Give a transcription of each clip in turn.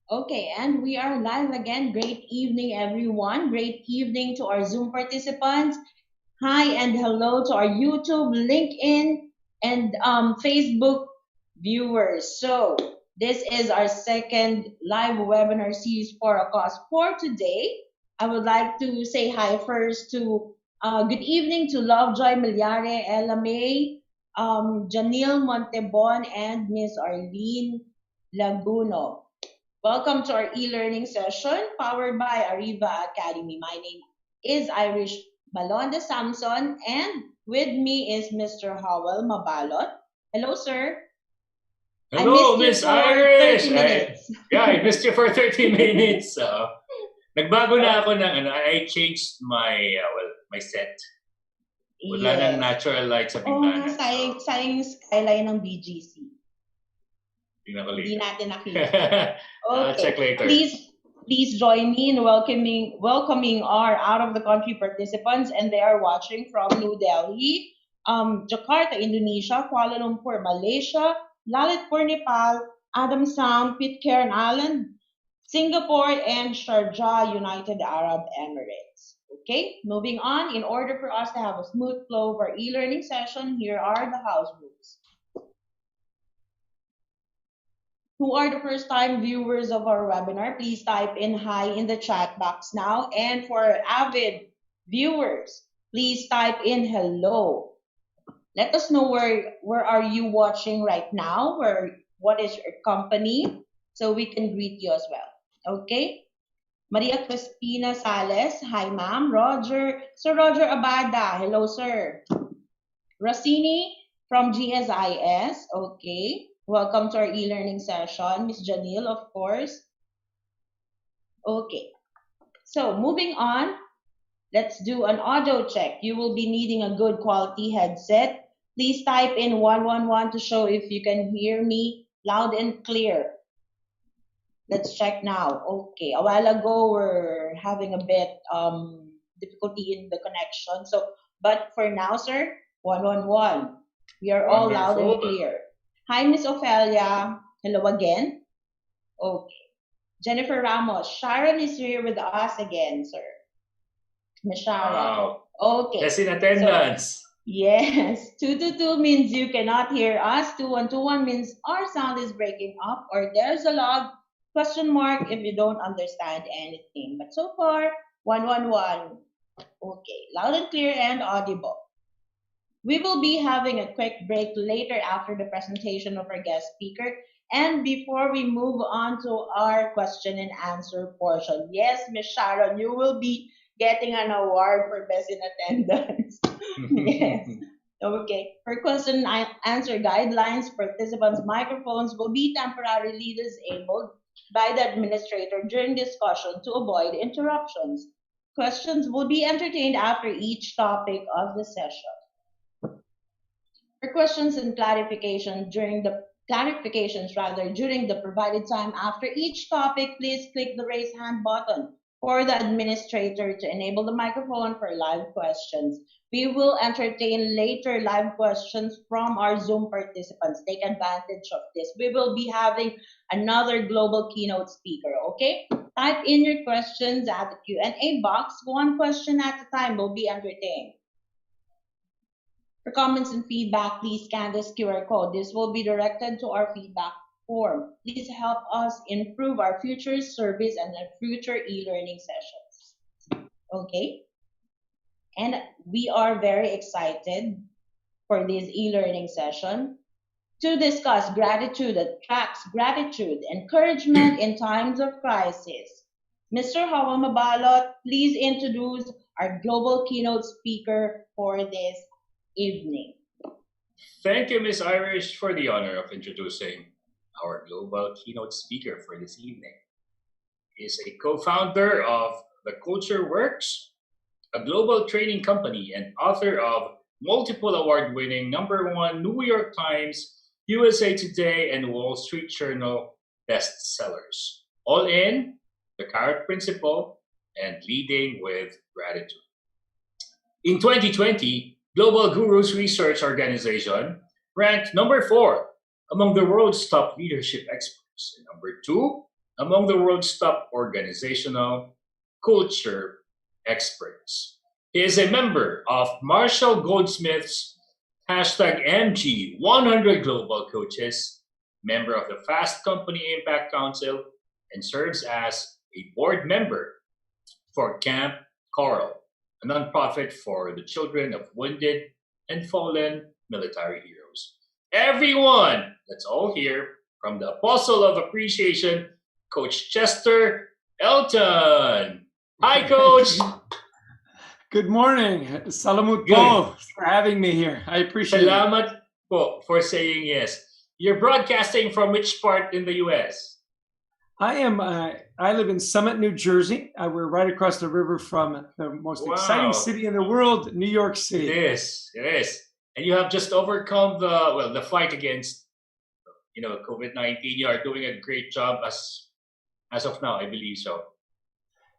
Okay, and we are live again. Great evening, everyone. Great evening to our Zoom participants. Hi and hello to our YouTube, LinkedIn, and Facebook viewers. So, this is our second live webinar series for a cause for today. I would like to say hi first to good evening to Lovejoy Milyare, Ella May, Janille Montebon, and Miss Arlene Laguno. Welcome to our e-learning session powered by Ariva Academy. My name is Irish Balonda Samson and with me is Mr. Howell Mabalot. Hello, sir. I Hello, missed you Miss for Irish! 30 minutes. Yeah, I missed you for 30 minutes. Nagbago na ako ng I changed my set. Wala nang Yes. natural light sa Oo nga, bintana. sayang yung skyline ng BGC. Tingnan ko Hindi later. natin nakita. I'll check Okay. later. Please join me in welcoming our out of the country participants, and they are watching from New Delhi, Jakarta, Indonesia, Kuala Lumpur, Malaysia, Lalitpur, Nepal, Adam Sound, Pitcairn Island, Singapore, and Sharjah, United Arab Emirates. Okay, moving on. In order for us to have a smooth flow of our e-learning session, here are the house rules. Who are the first time viewers of our webinar, please type in hi in the chat box now. And for avid viewers, please type in hello. Let us know where are you watching right now, what is your company, so we can greet you as well. Okay? Maria Crispina Sales, hi ma'am. Sir Roger Abada, hello sir. Rossini from GSIS, okay. Welcome to our e-learning session. Miss Janil, of course. Okay. So moving on, let's do an audio check. You will be needing a good quality headset. Please type in 111 to show if you can hear me loud and clear. Let's check now. Okay. A while ago, we're having a bit difficulty in the connection. But for now, sir, 111. We are all loud and Wonderful. clear. Hi, Miss Ophelia. Hello again. Okay. Jennifer Ramos. Sharon is here with us again, sir. Miss Sharon. Wow. Okay. That's in attendance. Yes. 222 means you cannot hear us. 2121 means our sound is breaking up or there's a log question mark if you don't understand anything. But so far, 111. Okay. Loud and clear and audible. We will be having a quick break later after the presentation of our guest speaker. And before we move on to our question and answer portion, yes, Miss Sharon, you will be getting an award for best in attendance. Yes. Okay. For question and answer guidelines, participants' microphones will be temporarily disabled by the administrator during discussion to avoid interruptions. Questions will be entertained after each topic of the session. For questions and clarifications during the provided time after each topic, please click the raise hand button for the administrator to enable the microphone for live questions. We will entertain later live questions from our Zoom participants. Take advantage of this. We will be having another global keynote speaker, okay? Type in your questions at the Q&A box. One question at a time will be entertained. For comments and feedback, please scan this QR code. This will be directed to our feedback form. Please help us improve our future service and our future e-learning sessions. Okay? And we are very excited for this e-learning session to discuss gratitude attracts gratitude, encouragement in times of crisis. Mr. Hawa Mabalot, please introduce our global keynote speaker for this evening. Thank you, Miss Irish, for the honor of introducing our global keynote speaker for this evening. He is a co-founder of The Culture Works, a global training company and author of multiple award-winning #1 New York Times, USA Today, and Wall Street Journal bestsellers. All in The Carrot Principle and Leading with Gratitude. In 2020, Global Gurus Research Organization ranked #4 among the world's top leadership experts, and #2 among the world's top organizational culture experts. He is a member of Marshall Goldsmith's hashtag MG100 Global Coaches, member of the Fast Company Impact Council, and serves as a board member for Camp Coral, a nonprofit for the children of wounded and fallen military heroes. Everyone, that's all here from the Apostle of Appreciation, Coach Chester Elton. Hi, Coach. Good morning. Salamut Good. po for having me here. I appreciate it. Salamat po for saying yes. You're broadcasting from which part in the U.S.? I live in Summit, New Jersey. We're right across the river from the most exciting Wow. city in the world, New York City. It is. And you have just overcome the fight against COVID-19. You are doing a great job as of now, I believe so.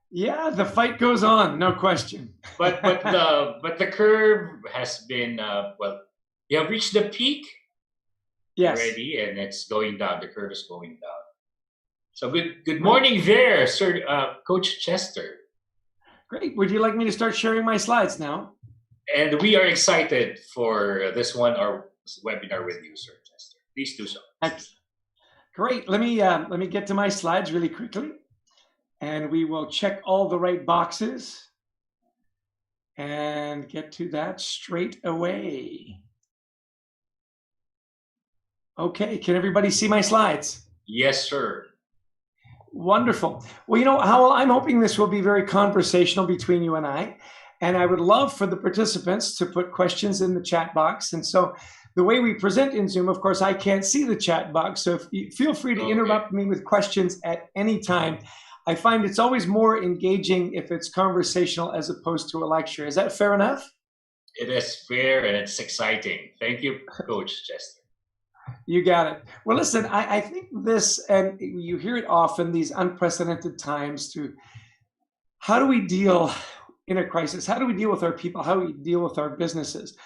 Yeah, the fight goes on, no question. But the curve has been you have reached the peak Yes. already, and it's going down. The curve is going down. So good morning there, Sir Coach Chester. Great. Would you like me to start sharing my slides now? And we are excited for this webinar with you, Sir Chester. Please do so. Excellent. Great. Let me get to my slides really quickly, and we will check all the right boxes and get to that straight away. Okay. Can everybody see my slides? Yes, sir. Wonderful. Well, Howell, I'm hoping this will be very conversational between you and I would love for the participants to put questions in the chat box. And so the way we present in Zoom, of course, I can't see the chat box. So feel free to interrupt me with questions at any time. I find it's always more engaging if it's conversational as opposed to a lecture. Is that fair enough? It is fair and it's exciting. Thank you, Coach Chester. You got it. Well, listen, I think this, and you hear it often, these unprecedented times, to how do we deal in a crisis? How do we deal with our people? How do we deal with our businesses?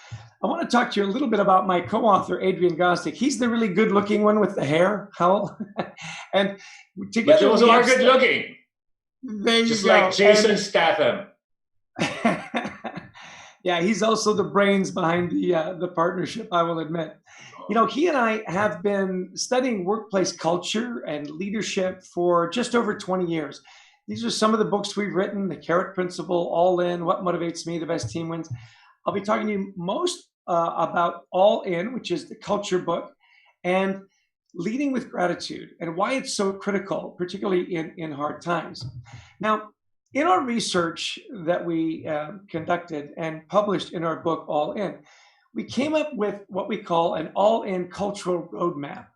I want to talk to you a little bit about my co-author, Adrian Gostic. He's the really good-looking one with the hair, Howell. And together, but you also are good-looking. There you Just go. like Jason Statham. Yeah, he's also the brains behind the partnership, I will admit. He and I have been studying workplace culture and leadership for just over 20 years. These are some of the books we've written: The Carrot Principle, All In, What Motivates Me, The Best Team Wins. I'll be talking to you most about All In, which is the culture book, and Leading with Gratitude, and why it's so critical, particularly in hard times. Now, in our research that we conducted and published in our book, All In, we came up with what we call an all-in cultural roadmap.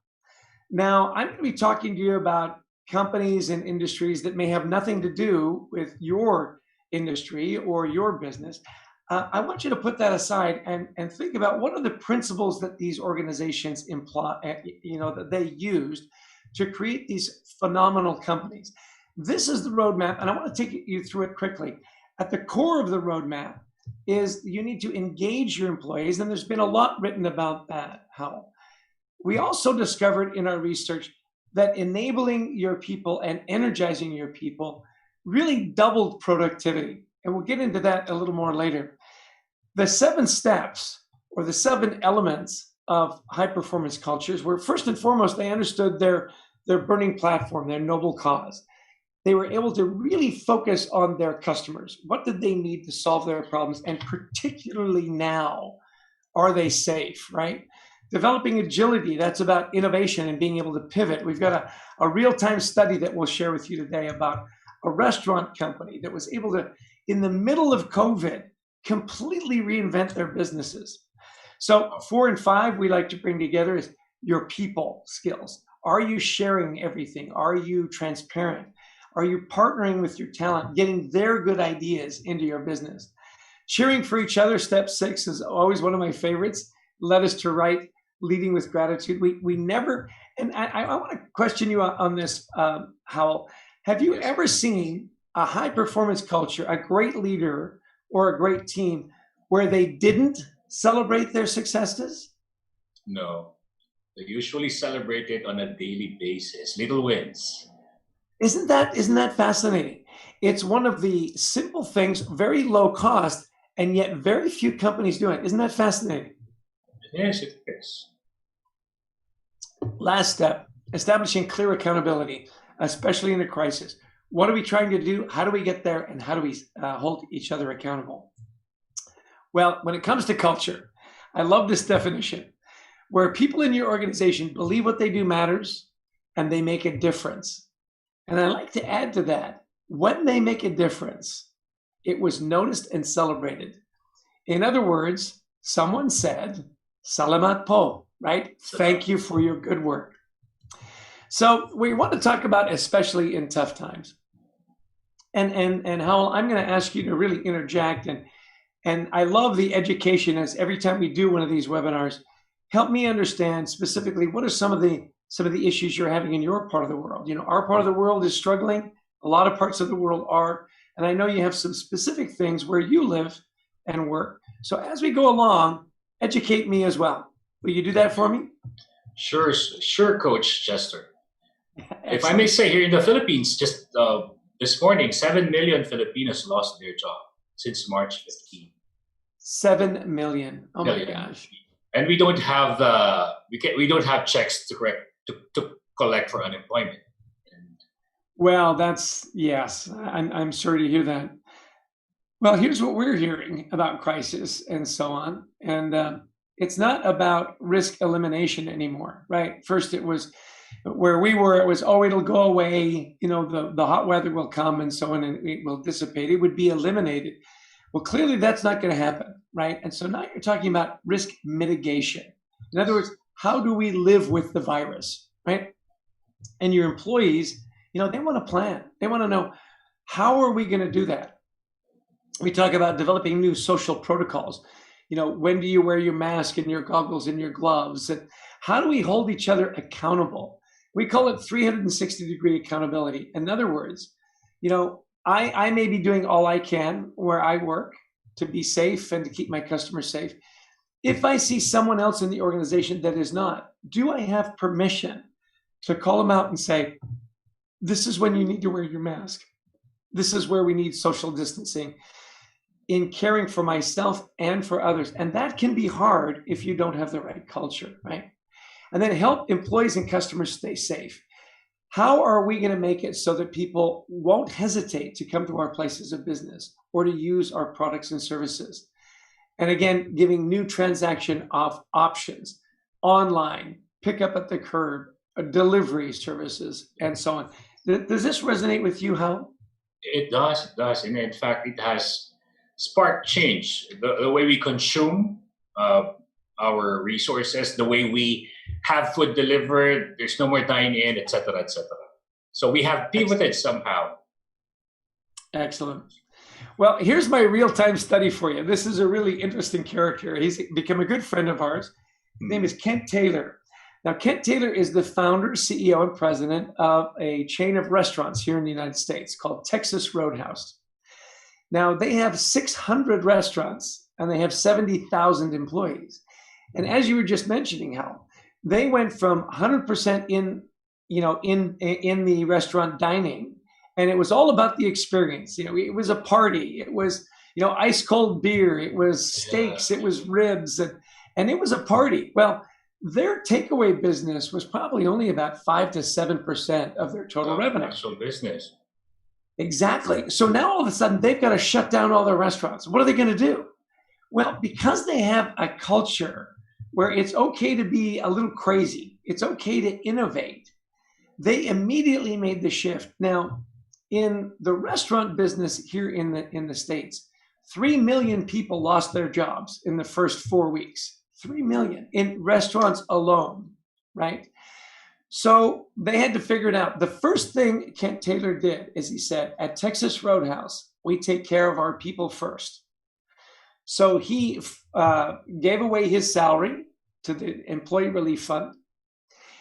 Now, I'm going to be talking to you about companies and industries that may have nothing to do with your industry or your business. I want you to put that aside and think about what are the principles that these organizations imply, that they used to create these phenomenal companies. This is the roadmap, and I want to take you through it quickly. At the core of the roadmap is you need to engage your employees, and there's been a lot written about that, Howell. We also discovered in our research that enabling your people and energizing your people really doubled productivity, and we'll get into that a little more later. The 7 steps, or the 7 elements of high-performance cultures, were first and foremost, they understood their burning platform, their noble cause. They were able to really focus on their customers. What did they need to solve their problems? And particularly now, are they safe, right? Developing agility, that's about innovation and being able to pivot. We've got a real-time study that we'll share with you today about a restaurant company that was able to, in the middle of COVID, completely reinvent their businesses. So 4 and 5 we like to bring together is your people skills. Are you sharing everything? Are you transparent? Are you partnering with your talent, getting their good ideas into your business? Cheering for each other, step 6, is always one of my favorites. Led us to write Leading with Gratitude. We never, and I want to question you on this, Howell. Have you ever seen a high performance culture, a great leader or a great team where they didn't celebrate their successes? No. They usually celebrate it on a daily basis, little wins. Isn't that fascinating? It's one of the simple things, very low cost, and yet very few companies do it. Isn't that fascinating? Yes, it is. Last step, establishing clear accountability, especially in a crisis. What are we trying to do? How do we get there? And how do we hold each other accountable? Well, when it comes to culture, I love this definition, where people in your organization believe what they do matters and they make a difference. And I like to add to that, when they make a difference, it was noticed and celebrated. In other words, someone said, Salamat po, right? Thank you for your good work. So we want to talk about, especially in tough times. And Howell, I'm going to ask you to really interject. And I love the education, as every time we do one of these webinars, help me understand specifically what are some of the issues you're having in your part of the world. Our part of the world is struggling. A lot of parts of the world are. And I know you have some specific things where you live and work. So as we go along, educate me as well. Will you do that for me? Sure, Coach Chester. If I may say, here in the Philippines, just this morning, 7 million Filipinos lost their job since March 15. 7 million. Oh my gosh. And we don't have we don't have checks to collect for unemployment. Well, yes. I'm sorry to hear that. Well, here's what we're hearing about crisis and so on. And it's not about risk elimination anymore, right? First, it was where we were, it was, it'll go away. The hot weather will come and so on, and it will dissipate. It would be eliminated. Well, clearly that's not going to happen, right? And so now you're talking about risk mitigation. In other words, how do we live with the virus, right? And your employees, they want to plan. They want to know, how are we going to do that? We talk about developing new social protocols. When do you wear your mask and your goggles and your gloves? And how do we hold each other accountable? We call it 360-degree accountability. In other words, I may be doing all I can where I work to be safe and to keep my customers safe. If I see someone else in the organization that is not, do I have permission to call them out and say, this is when you need to wear your mask? This is where we need social distancing in caring for myself and for others. And that can be hard if you don't have the right culture, right? And then help employees and customers stay safe. How are we going to make it so that people won't hesitate to come to our places of business or to use our products and services? And again, giving new transaction options, online, pick up at the curb, delivery services, and so on. Does this resonate with you, Hal? It does. And in fact, it has sparked change. The way we consume our resources, the way we have food delivered, there's no more dine-in, etc., etc. So we have pivoted somehow. Excellent. Well, here's my real-time study for you. This is a really interesting character. He's become a good friend of ours. His name is Kent Taylor. Now, Kent Taylor is the founder, CEO, and president of a chain of restaurants here in the United States called Texas Roadhouse. Now, they have 600 restaurants and they have 70,000 employees. And as you were just mentioning, Hal, they went from 100% in the restaurant dining, and it was all about the experience. It was a party. It was, ice cold beer. It was steaks. It was ribs, and it was a party. Well, their takeaway business was probably only about 5 to 7% of their total revenue. Actual business. Exactly. So now all of a sudden they've got to shut down all their restaurants. What are they going to do? Well, because they have a culture where it's okay to be a little crazy, it's okay to innovate, they immediately made the shift. Now, in the restaurant business here in the States, 3 million people lost their jobs in the first 4 weeks. 3 million in restaurants alone, right? So they had to figure it out. The first thing Kent Taylor did is he said, at Texas Roadhouse, we take care of our people first. So he gave away his salary to the Employee Relief Fund.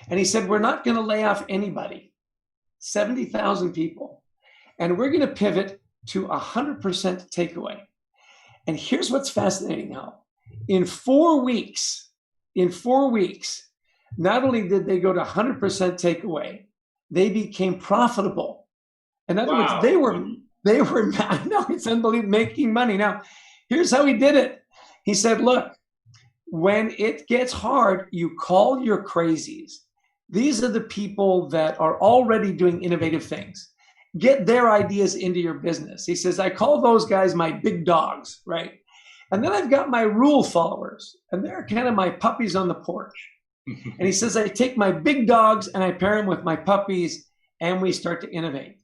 And he said, we're not going to lay off anybody, 70,000 people. And we're going to pivot to 100% takeaway. And here's what's fascinating now. In 4 weeks, not only did they go to 100% takeaway, they became profitable In other words, Wow. they were, I know, it's unbelievable, making money. Now, here's how he did it. He said, look, when it gets hard, you call your crazies. These are the people that are already doing innovative things. Get their ideas into your business. He says, I call those guys my big dogs, right? And then I've got my rule followers, and they're kind of my puppies on the porch. And he says, I take my big dogs and I pair them with my puppies, and we start to innovate.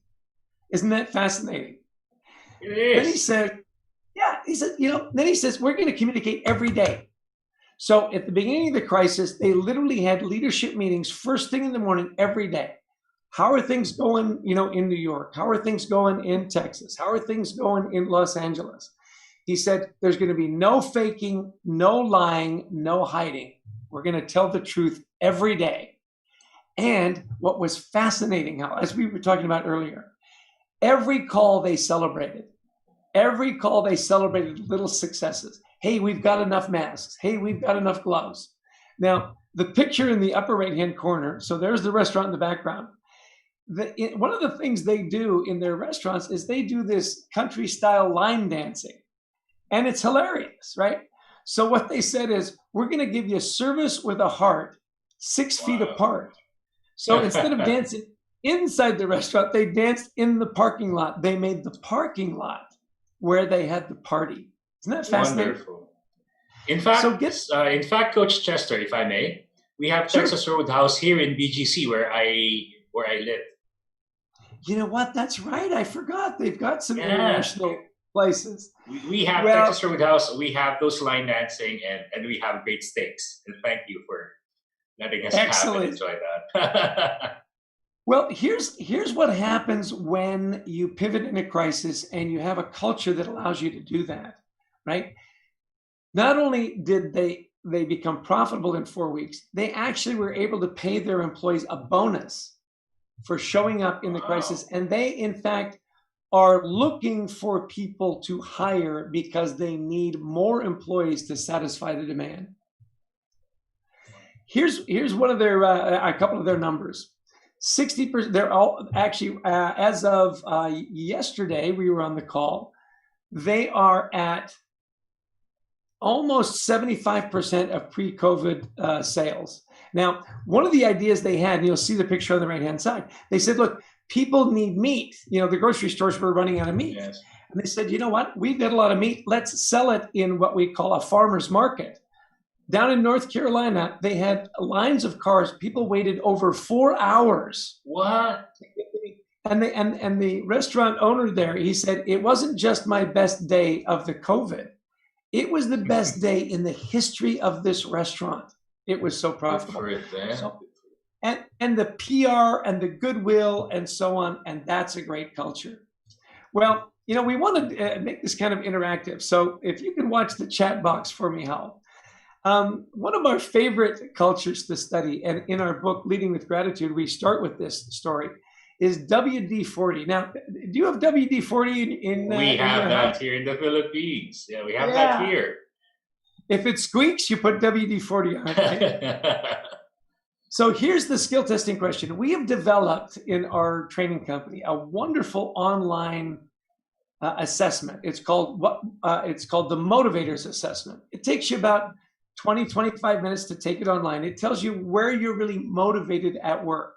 Isn't that fascinating? It is. Then he said, yeah, he said, then he says, we're going to communicate every day. So at the beginning of the crisis, they literally had leadership meetings first thing in the morning every day. How are things going, in New York? How are things going in Texas? How are things going in Los Angeles? He said, there's going to be no faking, no lying, no hiding. We're going to tell the truth every day. And what was fascinating, as we were talking about earlier, every call they celebrated. Every call they celebrated little successes. Hey, we've got enough masks. Hey, we've got enough gloves. Now, the picture in the upper right-hand corner, so there's the restaurant in the background. One of the things they do in their restaurants is they do this country-style line dancing. And it's hilarious, right? So what they said is, we're going to give you service with a heart 6 feet apart. So instead of dancing inside the restaurant, they danced in the parking lot. They made the parking lot where they had the party. Isn't that fascinating? Wonderful. In fact, Coach Chester, if I may, we have Texas Roadhouse here in BGC where I live. You know what? That's right. I forgot. They've got some international places. We have Texas Roadhouse. We have those line dancing, and we have great steaks. And thank you for letting us have and enjoy that. Well, here's what happens when you pivot in a crisis and you have a culture that allows you to do that, right? Not only did they become profitable in 4 weeks, they actually were able to pay their employees a bonus for showing up in the crisis. And they, in fact, are looking for people to hire because they need more employees to satisfy the demand. Here's one of their a couple of their numbers. 60%. They're all actually as of yesterday. We were on the call. They are at almost 75% of pre-COVID sales. Now, one of the ideas they had, and you'll see the picture on the right-hand side, they said, look, people need meat. The grocery stores were running out of meat. Yes. And they said, you know what? We've got a lot of meat. Let's sell it in what we call a farmer's market. Down in North Carolina, they had lines of cars. People waited over 4 hours. What? And the restaurant owner there, he said, it wasn't just my best day of the COVID. It was the best day in the history of this restaurant. It was so profitable. And the PR and the goodwill and so on, and that's a great culture. Well, we want to make this kind of interactive. So if you can watch the chat box for me, Hal. One of our favorite cultures to study, and in our book, Leading with Gratitude, we start with this story, is WD-40. Now, do you have WD-40 in we have that here in the Philippines. Yeah, we have that here. If it squeaks, you put WD-40 on it. Right? So here's the skill testing question. We have developed in our training company a wonderful online assessment. It's called the Motivators Assessment. It takes you about 20, 25 minutes to take it online. It tells you where you're really motivated at work.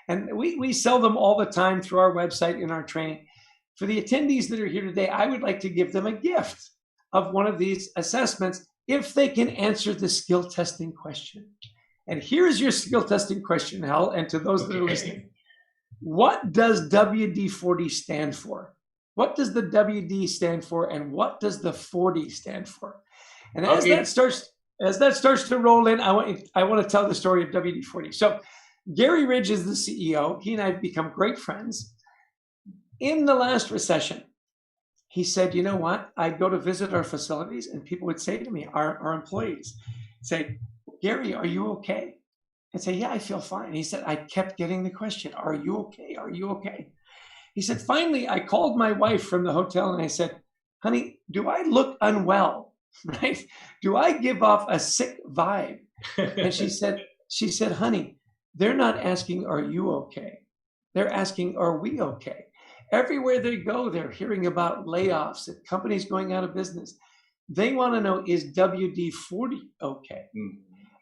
And we sell them all the time through our website in our training. For the attendees that are here today, I would like to give them a gift of one of these assessments if they can answer the skill testing question. And here's your skill testing question, Hal, and to those that are listening. What does WD-40 stand for? What does the WD stand for, and what does the 40 stand for? And as that starts to roll in, I want to tell the story of WD-40. So Gary Ridge is the CEO. He and I have become great friends. In the last recession, he said, you know what? I'd go to visit our facilities, and people would say to me, our employees, say, Gary, are you okay? I'd say, yeah, I feel fine. He said, I kept getting the question, are you okay? Are you okay? He said, finally, I called my wife from the hotel and I said, honey, do I look unwell? Right? Do I give off a sick vibe? And she said, honey, they're not asking, are you okay? They're asking, are we okay? Everywhere they go, they're hearing about layoffs and companies going out of business. They want to know, is WD-40 okay?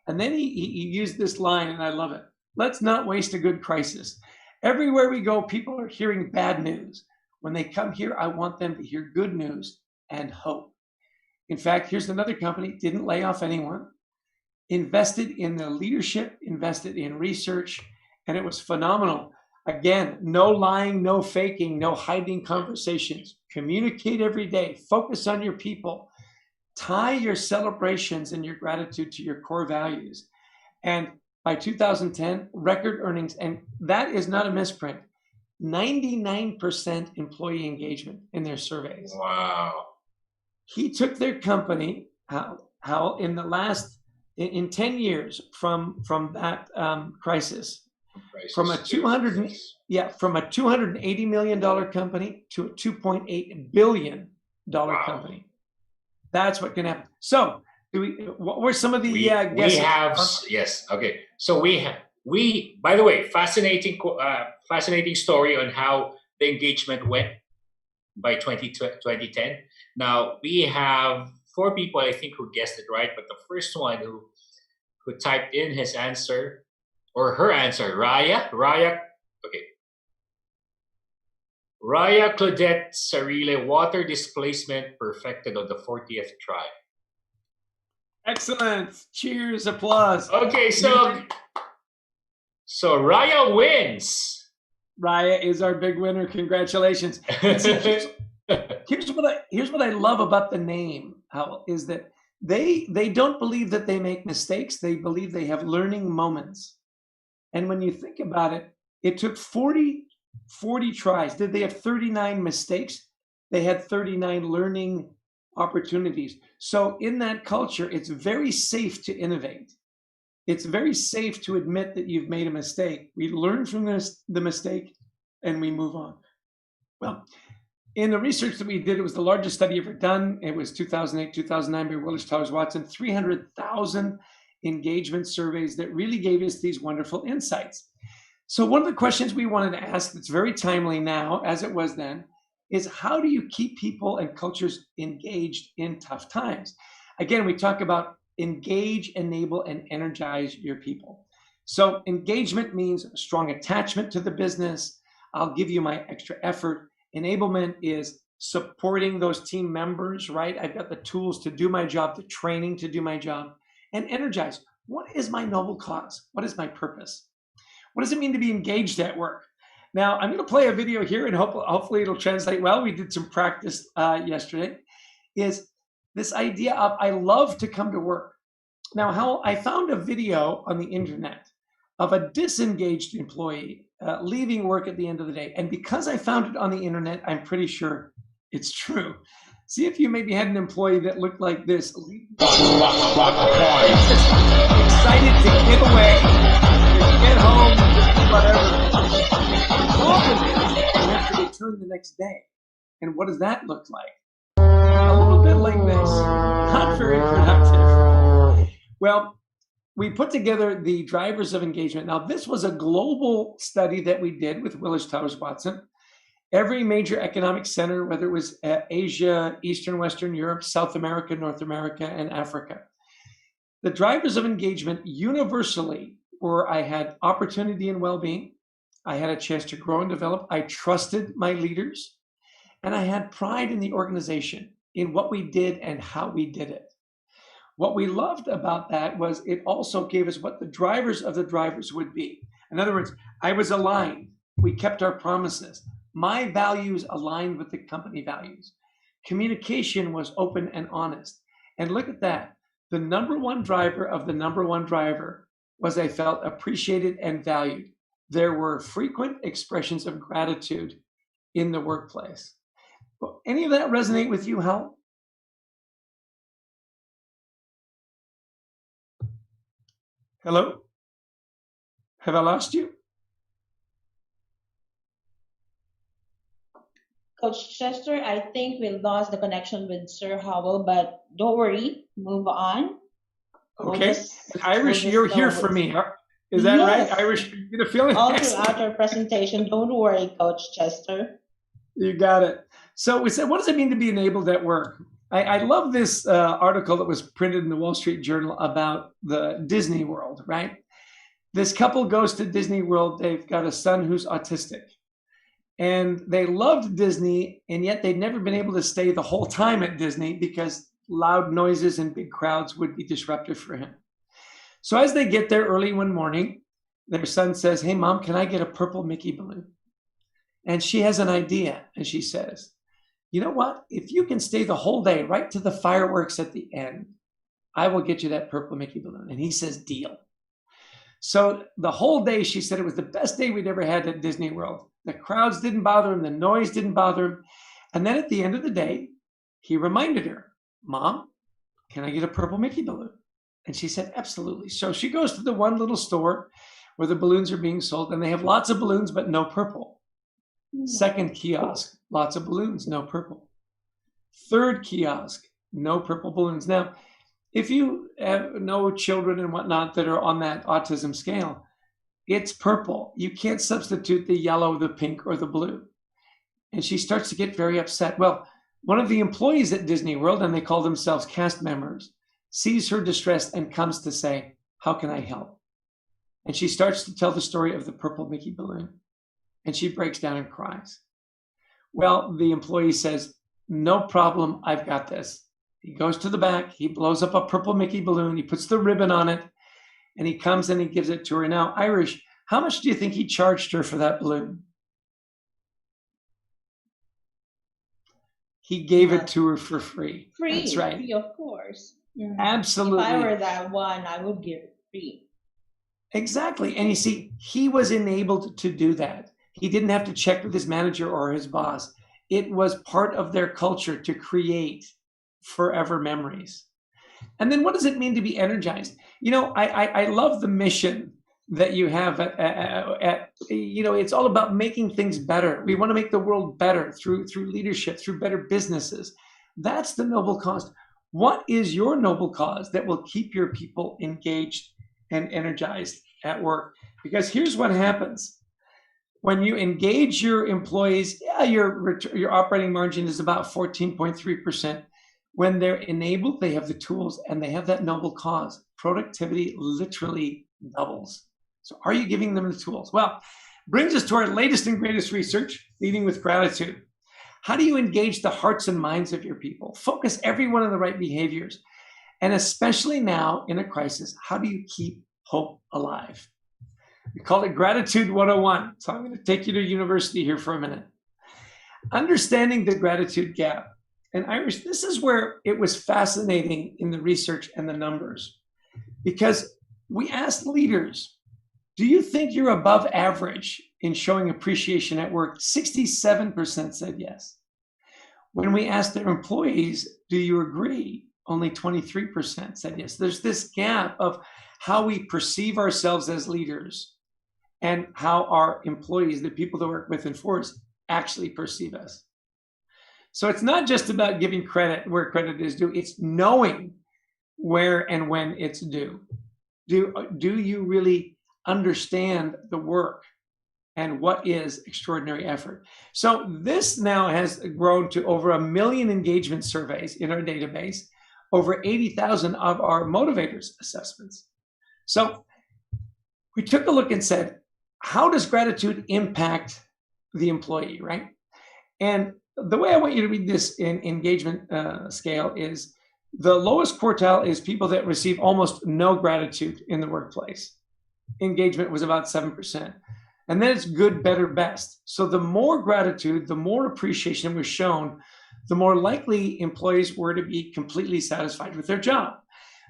And then he used this line, and I love it. Let's not waste a good crisis. Everywhere we go, people are hearing bad news. When they come here, I want them to hear good news and hope. In fact, here's another company, didn't lay off anyone, invested in the leadership, invested in research, and it was phenomenal. Again, no lying, no faking, no hiding conversations. Communicate every day. Focus on your people. Tie your celebrations and your gratitude to your core values. And by 2010, record earnings, and that is not a misprint, 99% employee engagement in their surveys. Wow. He took their company, how in the last, in 10 years from that crisis, from a $280 million company to a $2.8 billion company. That's what can happen. So, what were some of the guesses? We have yes. Okay. So we by the way, fascinating story on how the engagement went by 2010. Now we have 4 people, I think, who guessed it right, but the first one who typed in his answer or her answer, Raya. Okay. Raya Claudette Sarile, water displacement perfected on the 40th try. Excellent. Cheers, applause. Okay, so Raya wins. Raya is our big winner. Congratulations. See, here's what I love about the name, Howell, is that they don't believe that they make mistakes. They believe they have learning moments. And when you think about it, it took 40 tries. Did they have 39 mistakes? They had 39 learning opportunities. So in that culture, it's very safe to innovate. It's very safe to admit that you've made a mistake. We learn from the mistake and we move on. Well, in the research that we did, it was the largest study ever done. It was 2008, 2009 by Willis Towers Watson, 300,000 engagement surveys that really gave us these wonderful insights. So one of the questions we wanted to ask that's very timely now, as it was then, is how do you keep people and cultures engaged in tough times? Again, we talk about engage, enable, and energize your people. So engagement means strong attachment to the business. I'll give you my extra effort. Enablement is supporting those team members, right? I've got the tools to do my job, the training to do my job. And energize. What is my noble cause? What is my purpose? What does it mean to be engaged at work? Now, I'm going to play a video here and hopefully it'll translate well. We did some practice yesterday. Is this idea of I love to come to work. Now, how I found a video on the internet of a disengaged employee leaving work at the end of the day. And because I found it on the internet, I'm pretty sure it's true. See if you maybe had an employee that looked like this. Excited to get away, to get home, whatever. The problem is they have to return the next day. And what does that look like? A little bit like this. Not very productive. Well, we put together the drivers of engagement. Now, this was a global study that we did with Willis Towers Watson. Every major economic center, whether it was Asia, Eastern, Western Europe, South America, North America, and Africa. The drivers of engagement universally were I had opportunity and well-being, I had a chance to grow and develop, I trusted my leaders, and I had pride in the organization, in what we did and how we did it. What we loved about that was it also gave us what the drivers of the drivers would be. In other words, I was aligned. We kept our promises. My values aligned with the company values. Communication was open and honest. And look at that. The number one driver of the number one driver was I felt appreciated and valued. There were frequent expressions of gratitude in the workplace. Any of that resonate with you, Hal? Hello? Have I lost you? Coach Chester, I think we lost the connection with Sir Howell, but don't worry, move on. Okay. Irish, you're here for me. Is that right? Irish, you get a feeling? All throughout our presentation, don't worry, Coach Chester. You got it. So we said, what does it mean to be enabled at work? I love this article that was printed in the Wall Street Journal about the Disney World, right? This couple goes to Disney World. They've got a son who's autistic. And they loved Disney, and yet they'd never been able to stay the whole time at Disney because loud noises and big crowds would be disruptive for him. So as they get there early one morning, their son says, "Hey, Mom, can I get a purple Mickey balloon?" And she has an idea, and she says, "You know what? If you can stay the whole day right to the fireworks at the end, I will get you that purple Mickey balloon." And he says, "Deal." So the whole day, she said, it was the best day we'd ever had at Disney World. The crowds didn't bother him. The noise didn't bother him. And then at the end of the day, he reminded her, "Mom, can I get a purple Mickey balloon?" And she said, "Absolutely." So she goes to the one little store where the balloons are being sold, and they have lots of balloons, but no purple. Second kiosk, lots of balloons, no purple. Third kiosk, no purple balloons. Now, if you have no children and whatnot that are on that autism scale, it's purple. You can't substitute the yellow, the pink, or the blue. And she starts to get very upset. Well, one of the employees at Disney World, and they call themselves cast members, sees her distress and comes to say, "How can I help?" And she starts to tell the story of the purple Mickey balloon. And she breaks down and cries. Well, the employee says, "No problem, I've got this." He goes to the back, he blows up a purple Mickey balloon, he puts the ribbon on it, and he comes and he gives it to her. Now, Irish, how much do you think he charged her for that balloon? He gave it to her for free. Free. That's right. Free, of course. Absolutely. If I were that one, I would give it free. Exactly. And you see, he was enabled to do that. He didn't have to check with his manager or his boss. It was part of their culture to create forever memories. And then what does it mean to be energized? You know, I love the mission that you have it's all about making things better. We want to make the world better through leadership, through better businesses. That's the noble cause. What is your noble cause that will keep your people engaged and energized at work? Because here's what happens. When you engage your employees, your operating margin is about 14.3%. When they're enabled, they have the tools and they have that noble cause. Productivity literally doubles. So are you giving them the tools? Well, brings us to our latest and greatest research, leading with gratitude. How do you engage the hearts and minds of your people? Focus everyone on the right behaviors. And especially now in a crisis, how do you keep hope alive? We call it Gratitude 101. So I'm going to take you to university here for a minute. Understanding the gratitude gap. And Irish, this is where it was fascinating in the research and the numbers. Because we asked leaders, do you think you're above average in showing appreciation at work? 67% said yes. When we asked their employees, do you agree? Only 23% said yes. There's this gap of how we perceive ourselves as leaders and how our employees, the people that work with and for us, actually perceive us. So it's not just about giving credit where credit is due. It's knowing where and when it's due. Do you really understand the work and what is extraordinary effort? So this now has grown to over 1 million engagement surveys in our database, over 80,000 of our motivators assessments. So we took a look and said, how does gratitude impact the employee, right? And the way I want you to read this in engagement scale is the lowest quartile is people that receive almost no gratitude in the workplace. Engagement was about 7%. And then it's good, better, best. So the more gratitude, the more appreciation was shown, the more likely employees were to be completely satisfied with their job.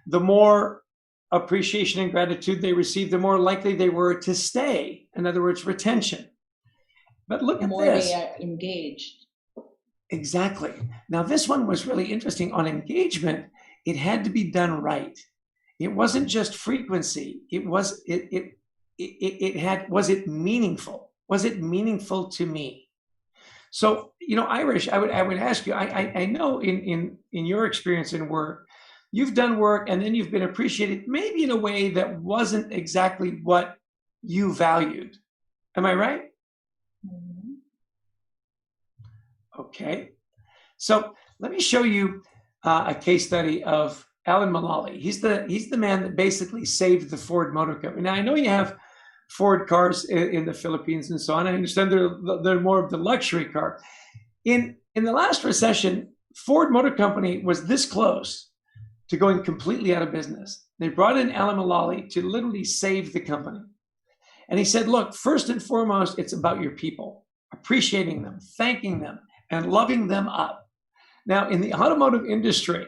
The more appreciation and gratitude they received, the more likely they were to stay. In other words, retention. But look at this. The more they are engaged. Exactly. Now, this one was really interesting. On engagement, it had to be done right. It wasn't just frequency. Was it meaningful? Was it meaningful to me? So, Irish, I would ask you, I know in your experience in work, you've done work and then you've been appreciated maybe in a way that wasn't exactly what you valued. Am I right? Okay. So let me show you a case study of Alan Mulally. He's the man that basically saved the Ford Motor Company. Now, I know you have Ford cars in the Philippines and so on. I understand they're more of the luxury car. In the last recession, Ford Motor Company was this close to going completely out of business. They brought in Alan Mulally to literally save the company. And he said, look, first and foremost, it's about your people, appreciating them, thanking them, and loving them up. Now, in the automotive industry,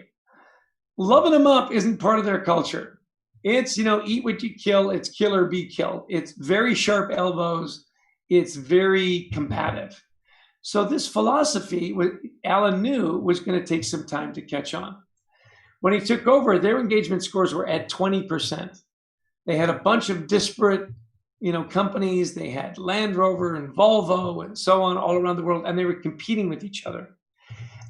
loving them up isn't part of their culture. It's, eat what you kill. It's kill or be killed. It's very sharp elbows. It's very combative. So this philosophy, Alan knew, was going to take some time to catch on. When he took over, their engagement scores were at 20%. They had a bunch of disparate, companies. They had Land Rover and Volvo and so on all around the world, and they were competing with each other.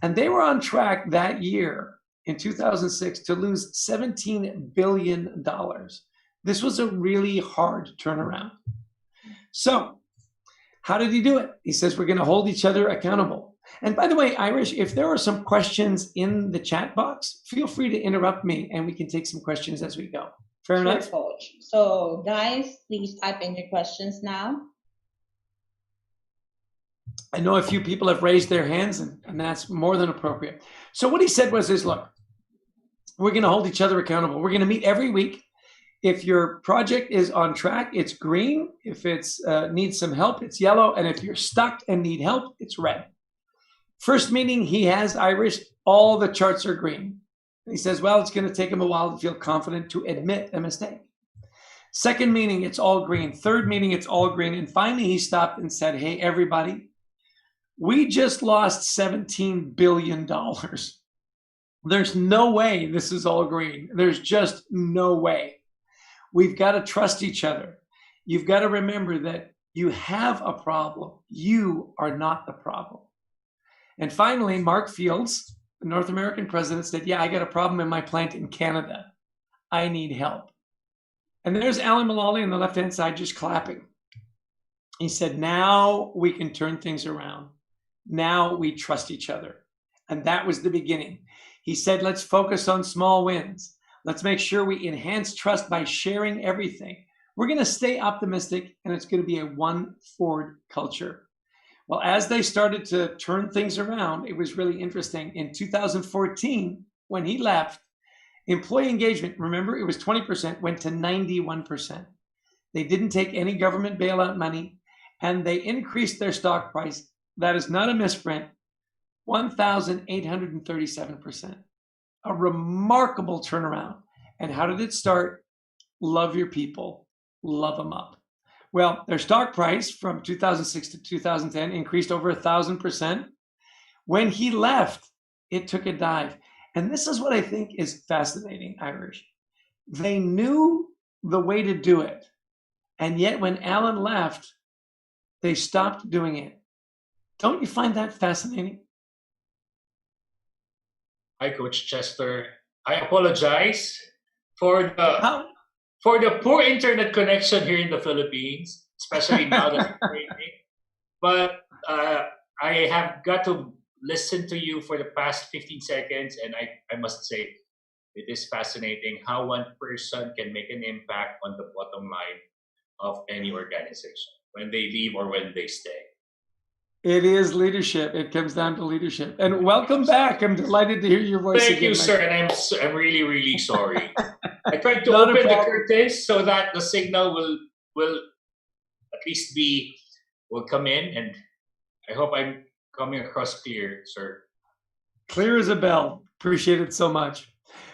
And they were on track that year in 2006 to lose $17 billion. This was a really hard turnaround. So how did he do it? He says, we're going to hold each other accountable. And by the way, Irish, if there are some questions in the chat box, feel free to interrupt me and we can take some questions as we go. Fair enough? Coach. So guys, please type in your questions now. I know a few people have raised their hands and that's more than appropriate. So what he said was this, look, we're going to hold each other accountable. We're going to meet every week. If your project is on track, it's green. If it's needs some help, it's yellow. And if you're stuck and need help, it's red. First meeting he has, Irish, all the charts are green. And he says, well, it's going to take him a while to feel confident to admit a mistake. Second meeting, it's all green. Third meeting, it's all green. And finally, he stopped and said, hey, everybody, we just lost $17 billion. There's no way this is all green. There's just no way. We've got to trust each other. You've got to remember that you have a problem. You are not the problem. And finally, Mark Fields, the North American president, said, yeah, I got a problem in my plant in Canada. I need help. And there's Alan Mulally on the left-hand side just clapping. He said, now we can turn things around. Now we trust each other. And that was the beginning. He said, let's focus on small wins. Let's make sure we enhance trust by sharing everything. We're going to stay optimistic, and it's going to be a one Ford culture. Well, as they started to turn things around, it was really interesting. In 2014, when he left, employee engagement, remember, it was 20%, went to 91%. They didn't take any government bailout money, and they increased their stock price. That is not a misprint, 1,837%. A remarkable turnaround. And how did it start? Love your people, love them up. Well, their stock price from 2006 to 2010 increased over 1,000%. When he left, it took a dive. And this is what I think is fascinating, Irish. They knew the way to do it. And yet when Alan left, they stopped doing it. Don't you find that fascinating? Hi, Coach Chester. I apologize for the poor internet connection here in the Philippines, especially now that it's raining. But I have got to listen to you for the past 15 seconds, and I must say, it is fascinating how one person can make an impact on the bottom line of any organization when they leave or when they stay. It is leadership. It comes down to leadership. And welcome back. I'm delighted to hear your voice again. Thank you, sir. And I'm really, really sorry. I tried to open the curtains so that the signal will at least will come in. And I hope I'm coming across clear, sir. Clear as a bell. Appreciate it so much.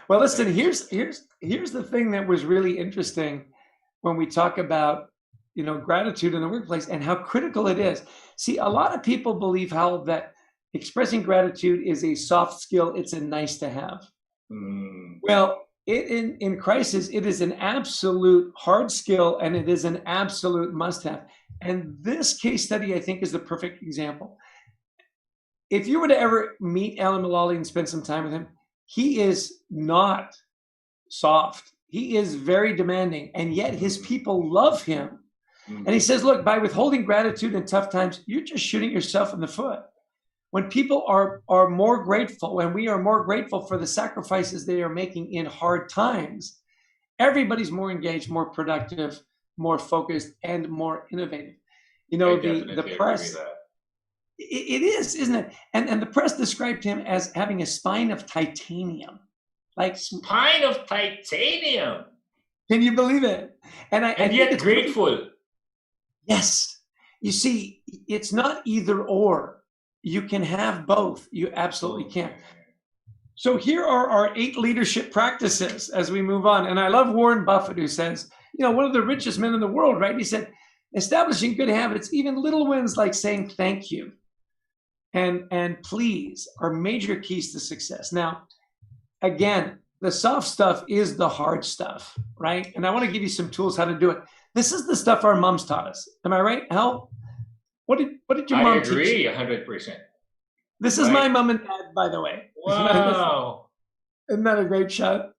Well, listen, here's the thing that was really interesting when we talk about gratitude in the workplace and how critical it is. See, a lot of people believe that expressing gratitude is a soft skill. It's a nice to have. Well, in crisis, it is an absolute hard skill and it is an absolute must have. And this case study, I think, is the perfect example. If you were to ever meet Alan Mulally and spend some time with him, he is not soft. He is very demanding, and yet his people love him. And he says, look, by withholding gratitude in tough times, you're just shooting yourself in the foot. when people are more grateful, when we are more grateful for the sacrifices they are making in hard times, everybody's more engaged, more productive, more focused, and more innovative. You know, I definitely the agree press, with that. it is, isn't it? And the press described him as having a spine of titanium. Like, Spine of titanium, can you believe it? And I and think yet it's pretty, grateful. yes. You see, it's not either or. You can have both. You absolutely can. So here are our 8 leadership practices as we move on. And I love Warren Buffett, who says, you know, one of the richest men in the world, right? He said, establishing good habits, even little wins like saying thank you and please, are major keys to success. Now, again, the soft stuff is the hard stuff, right? And I want to give you some tools how to do it. This is the stuff our moms taught us. Am I right, Hal? What did your I mom teach agree you? 100%. This is Right. my mom and dad, by the way. Wow. Isn't that a great shot?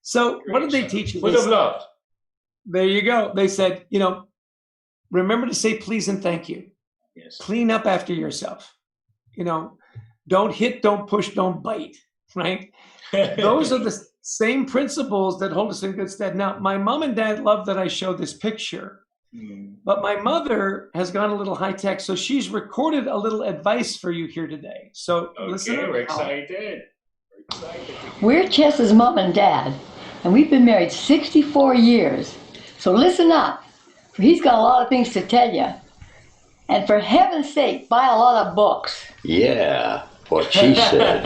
So what did they Great. teach you? Full of love. There you go. They said, you know, remember to say please and thank you. Yes. Clean up after yourself. You know, don't hit, don't push, don't bite, right? Those are the same principles that hold us in good stead. Now, my mom and dad love that I show this picture, but my mother has gone a little high tech, so she's recorded a little advice for you here today. So listen Okay, up. we're excited. We're excited. We're Chess's mom and dad, and we've been married 64 years. So listen up, for he's got a lot of things to tell you. And for heaven's sake, buy a lot of books. Yeah, what she said.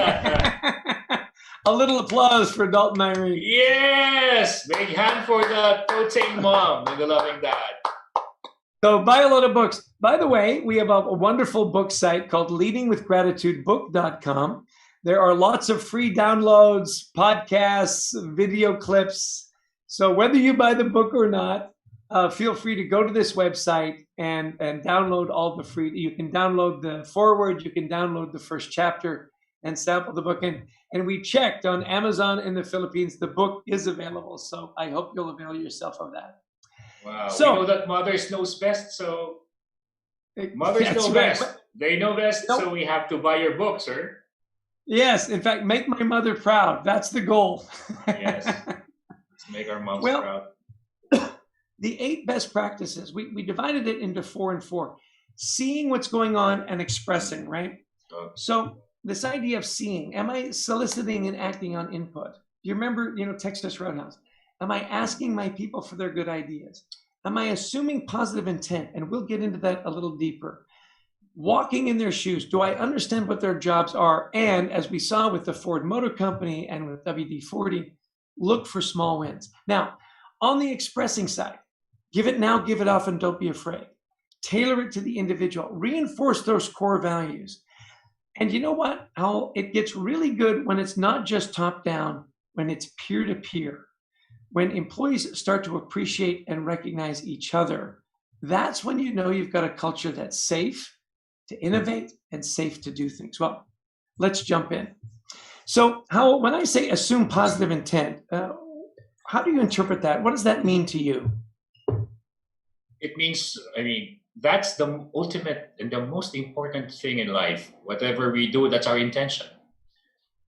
A little applause for Dalton Irene. Yes! Big hand for the doting mom and the loving dad. So buy a lot of books. By the way, we have a wonderful book site called leadingwithgratitudebook.com. There are lots of free downloads, podcasts, video clips. So whether you buy the book or not, feel free to go to this website and download all the free. You can download the foreword, you can download the first chapter and sample the book. And we checked on Amazon in the Philippines, the book is available. So I hope you'll avail yourself of that. Wow. So, we know that mothers knows best, so mothers that's know right. best. They know best, Nope. so we have to buy your book, sir. Yes, in fact, make my mother proud. That's the goal. Yes. Let's make our moms Well, proud. The 8 best practices, we divided it into 4 and 4. Seeing what's going on and expressing, right? Oh. So this idea of seeing, am I soliciting and acting on input? Do you remember, Texas Roadhouse? Am I asking my people for their good ideas? Am I assuming positive intent? And we'll get into that a little deeper. Walking in their shoes. Do I understand what their jobs are? And as we saw with the Ford Motor Company and with WD-40, look for small wins. Now, on the expressing side, give it now, give it often, don't be afraid. Tailor it to the individual. Reinforce those core values. And you know what? How it gets really good when it's not just top down, when it's peer to peer. When employees start to appreciate and recognize each other, that's when you know you've got a culture that's safe to innovate and safe to do things. Well, let's jump in. So when I say assume positive intent, how do you interpret that? What does that mean to you? It means, that's the ultimate and the most important thing in life. Whatever we do, that's our intention.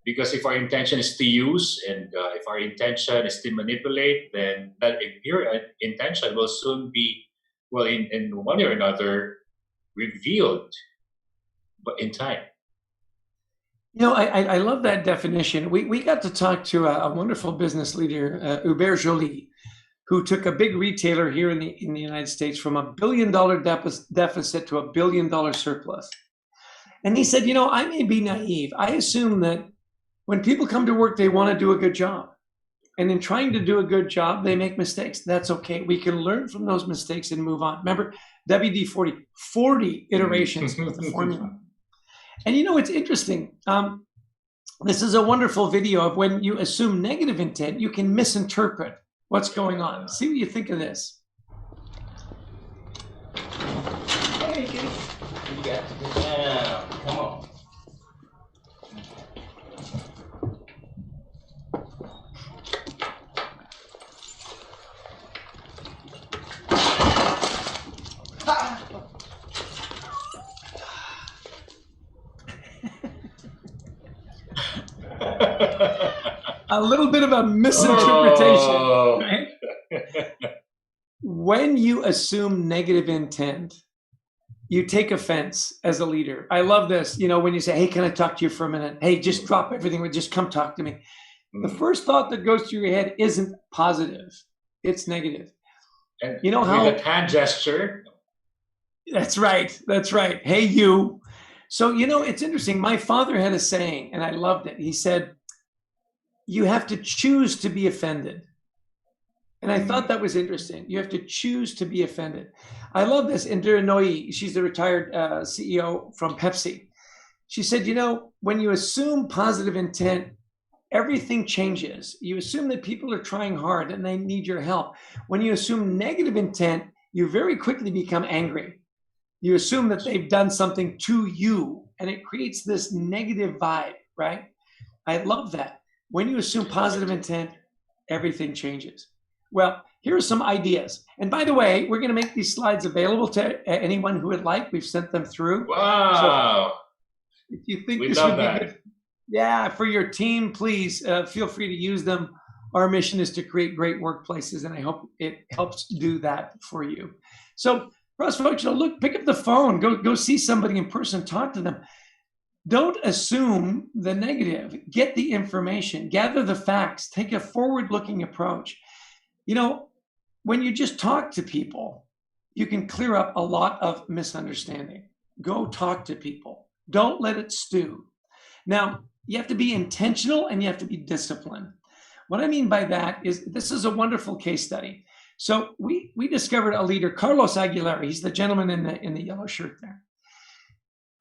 Because if our intention is to use and if our intention is to manipulate, then that your intention will soon be, well, in one way or another, revealed, but in time. I love that definition. We got to talk to a wonderful business leader, Hubert Joly, who took a big retailer here in the United States from $1 billion deficit to $1 billion surplus. And he said, I may be naive. I assume that when people come to work, they want to do a good job. And in trying to do a good job, they make mistakes. That's okay. We can learn from those mistakes and move on. Remember, WD-40, 40 iterations of the formula. And it's interesting. This is a wonderful video of when you assume negative intent, you can misinterpret what's going on. See what you think of this. Hey, kid. You got to get down. Come on. a little bit of a misinterpretation. Oh. Right? When you assume negative intent, you take offense as a leader. I love this. You know, when you say, hey, can I talk to you for a minute? Hey, just drop everything. Just come talk to me. The first thought that goes through your head isn't positive. It's negative. And you know how with a hand gesture. That's right. That's right. Hey, you. So, you know, it's interesting. My father had a saying, and I loved it. He said, you have to choose to be offended. And I thought that was interesting. You have to choose to be offended. I love this. Indira Nooyi, she's the retired CEO from Pepsi. She said, you know, when you assume positive intent, everything changes. You assume that people are trying hard and they need your help. When you assume negative intent, you very quickly become angry. You assume that they've done something to you, and it creates this negative vibe, right? I love that. When you assume positive intent, everything changes. Well, here are some ideas. And by the way, we're going to make these slides available to anyone who would like. We've sent them through. Wow. So if you think We this love would that. be good, yeah, for your team, please feel free to use them. Our mission is to create great workplaces, and I hope it helps do that for you. So, cross-functional, look, pick up the phone, go see somebody in person, talk to them. Don't assume the negative. Get the information, gather the facts, take a forward-looking approach. You know, when you just talk to people, you can clear up a lot of misunderstanding. Go talk to people. Don't let it stew. Now, you have to be intentional and you have to be disciplined. What I mean by that is this is a wonderful case study. So we discovered a leader, Carlos Aguilera. He's the gentleman in the yellow shirt there.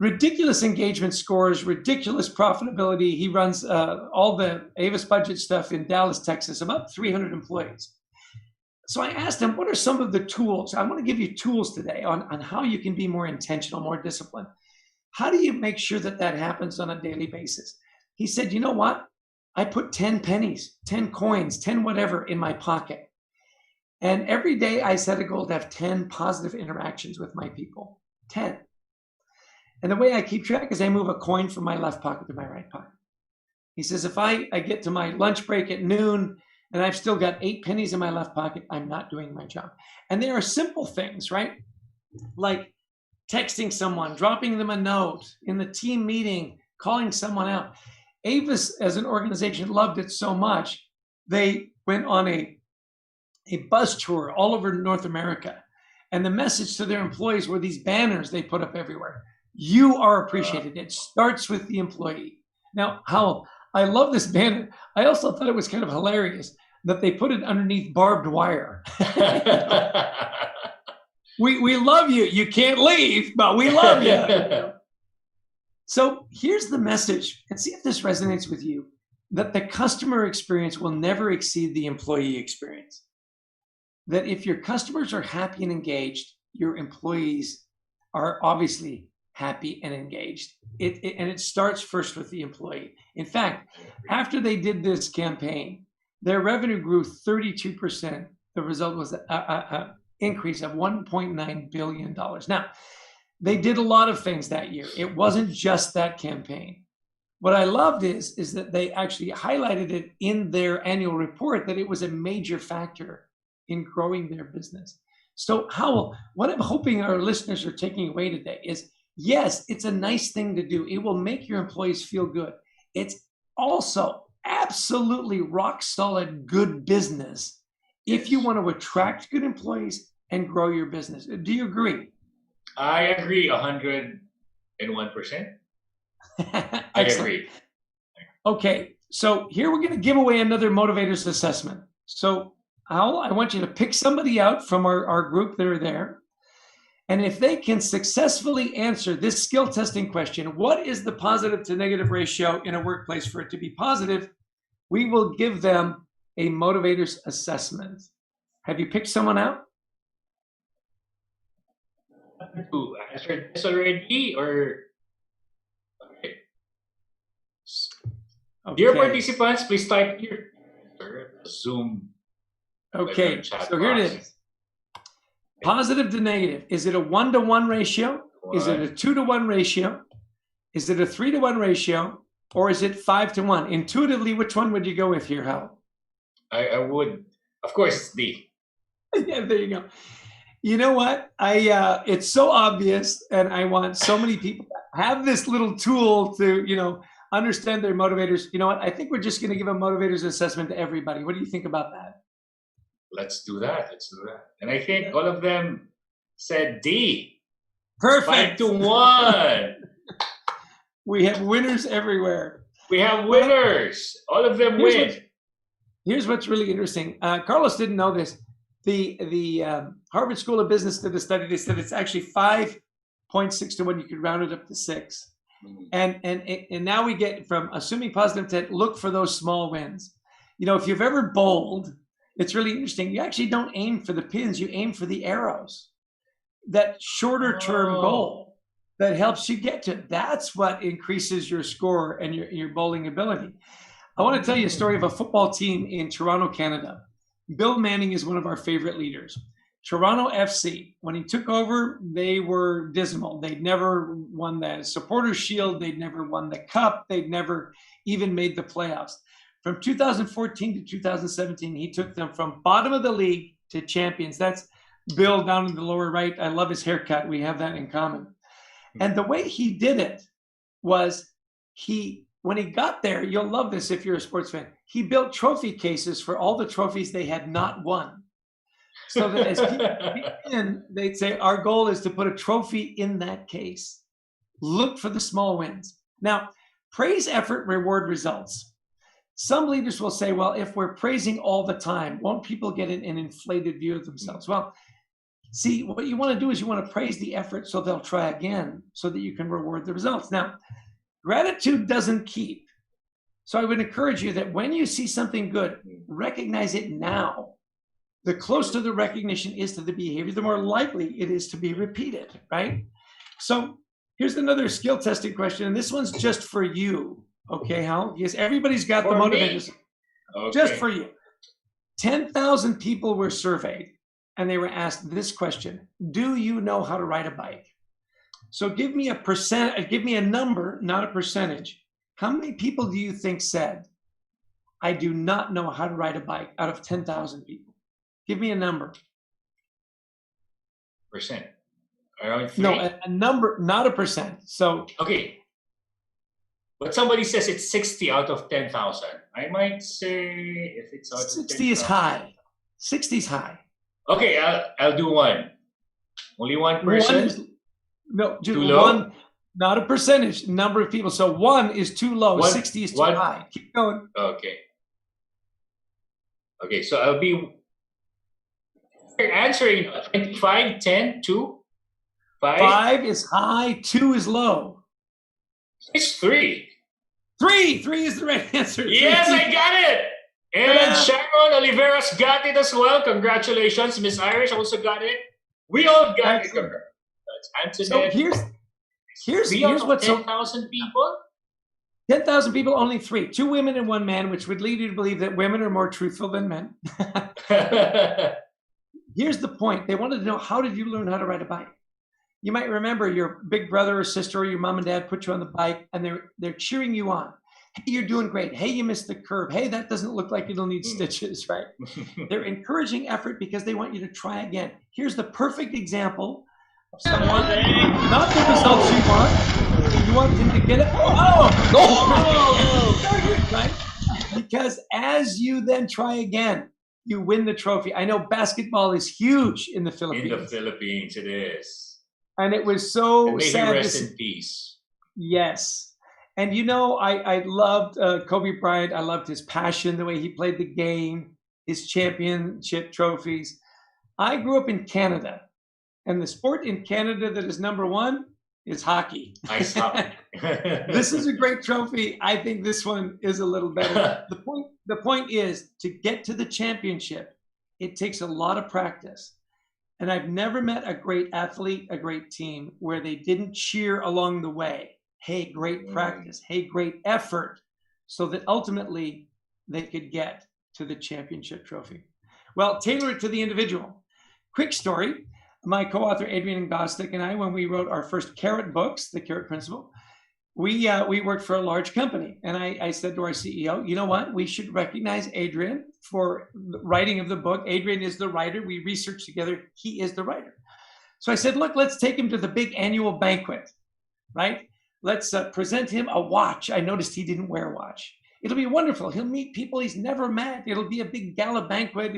Ridiculous engagement scores, ridiculous profitability. He runs all the Avis Budget stuff in Dallas, Texas, about 300 employees. So I asked him, what are some of the tools? I want to give you tools today on how you can be more intentional, more disciplined. How do you make sure that that happens on a daily basis? He said, you know what? I put 10 pennies, 10 coins, 10 whatever in my pocket. And every day I set a goal to have 10 positive interactions with my people, 10. And the way I keep track is I move a coin from my left pocket to my right pocket. He says, if I get to my lunch break at noon and I've still got 8 pennies in my left pocket, I'm not doing my job. And there are simple things, right? Like texting someone, dropping them a note in the team meeting, calling someone out. Avis, as an organization, loved it so much, they went on a bus tour all over North America. And the message to their employees were these banners they put up everywhere. You are appreciated. It starts with the employee. Now, Howell, I love this banner. I also thought it was kind of hilarious that they put it underneath barbed wire. We love you. You can't leave, but we love you. So here's the message, and see if this resonates with you, that the customer experience will never exceed the employee experience. That if your customers are happy and engaged, your employees are obviously happy and engaged. And it starts first with the employee. In fact, after they did this campaign, their revenue grew 32%. The result was an increase of $1.9 billion. Now, they did a lot of things that year. It wasn't just that campaign. What I loved is that they actually highlighted it in their annual report that it was a major factor in growing their business. So Howell, what I'm hoping our listeners are taking away today is, yes, it's a nice thing to do. It will make your employees feel good. It's also absolutely rock solid good business if you want to attract good employees and grow your business. Do you agree? I agree 101%. I agree. Okay, so here we're going to give away another motivators assessment. So Howell, I want you to pick somebody out from our group that are there. And if they can successfully answer this skill testing question, what is the positive to negative ratio in a workplace for it to be positive? We will give them a motivators assessment. Have you picked someone out? To answer this already, or okay. Dear participants, please type here. Zoom. Okay, so here it is. Positive to negative. Is it a 1-to-1 ratio? Is it a 2-to-1 ratio? Is it a 3-to-1 ratio? or is it 5-1? Intuitively, which one would you go with here, Hal? I would, of course, it's D. Yeah, there you go. You know what? It's so obvious, and I want so many people to have this little tool to, understand their motivators. You know what? I think we're just going to give a motivators assessment to everybody. What do you think about that? Let's do that. And I think all of them said D. Perfect. 5-1. We have winners everywhere. We have winners. All of them win. Here's what's really interesting. Carlos didn't know this. The Harvard School of Business did a study. They said it's actually 5.6 to 1. You could round it up to 6. And now we get from assuming positive intent, look for those small wins. If you've ever bowled, it's really interesting. You actually don't aim for the pins. You aim for the arrows. That shorter term goal that helps you get to it. That's what increases your score and your bowling ability. I want to tell you a story of a football team in Toronto, Canada. Bill Manning is one of our favorite leaders. Toronto FC, when he took over, they were dismal. They'd never won the Supporters' Shield. They'd never won the Cup. They'd never even made the playoffs. From 2014 to 2017, he took them from bottom of the league to champions. That's Bill down in the lower right. I love his haircut. We have that in common. And the way he did it was when he got there, you'll love this if you're a sports fan, he built trophy cases for all the trophies they had not won. So that as people came in, they'd say, our goal is to put a trophy in that case. Look for the small wins. Now, praise effort, reward results. Some leaders will say, well, if we're praising all the time, won't people get an inflated view of themselves? Well, see, what you want to do is you want to praise the effort so they'll try again so that you can reward the results. Now, gratitude doesn't keep. So I would encourage you that when you see something good, recognize it now. The closer the recognition is to the behavior, the more likely it is to be repeated, right? So here's another skill testing question, and this one's just for you, okay, Hal? Because everybody's got the motivators. Okay. Just for you. 10,000 people were surveyed, and they were asked this question: do you know how to ride a bike? So give me a number, not a percentage. How many people do you think said, I do not know how to ride a bike, out of 10,000 people? Give me a number. Percent. Around 3? No, a number, not a percent. So okay. But somebody says it's 60 out of 10,000. I might say if it's out of 60 is high. 60 is high. Okay, I'll do one. Only one person? No, just too low? One, not a percentage, number of people. So 1 is too low, 60 is too high. Keep going. Okay. Okay, so I'll be answering 25, 10, 2, 5. 5 is high, 2 is low. It's 3. 3 is the right answer. Yes, I got it. And Sharon Oliveras got it as well. Congratulations. Miss Irish also got it. We all got it. That's so here's what's 10,000 people. 10,000 people, only 3. 2 women and 1 man, which would lead you to believe that women are more truthful than men. Here's the point. They wanted to know, how did you learn how to ride a bike? You might remember your big brother or sister or your mom and dad put you on the bike, and they're cheering you on. Hey, you're doing great. Hey, you missed the curve. Hey, that doesn't look like it'll need stitches, right? They're encouraging effort because they want you to try again. Here's the perfect example of someone, not the results you want. You want them to get it. Right? Because as you then try again, you win the trophy. I know basketball is huge in the Philippines. In the Philippines, it is. And it was so and may sad. He rest in peace. Yes. And I loved Kobe Bryant. I loved his passion, the way he played the game, his championship trophies. I grew up in Canada, and the sport in Canada that is number 1 is hockey. Ice hockey. This is a great trophy. I think this one is a little better. The point is, to get to the championship, it takes a lot of practice. And I've never met a great athlete, a great team, where they didn't cheer along the way. Hey, great practice. Hey, great effort. So that ultimately they could get to the championship trophy. Well, tailor it to the individual. Quick story. My co-author Adrian Gostick and I, when we wrote our first Carrot books, The Carrot Principle, we worked for a large company, and I said to our CEO, you know what? We should recognize Adrian for the writing of the book. Adrian is the writer. We researched together. He is the writer. So I said, look, let's take him to the big annual banquet, right? Let's present him a watch. I noticed he didn't wear a watch. It'll be wonderful. He'll meet people he's never met. It'll be a big gala banquet.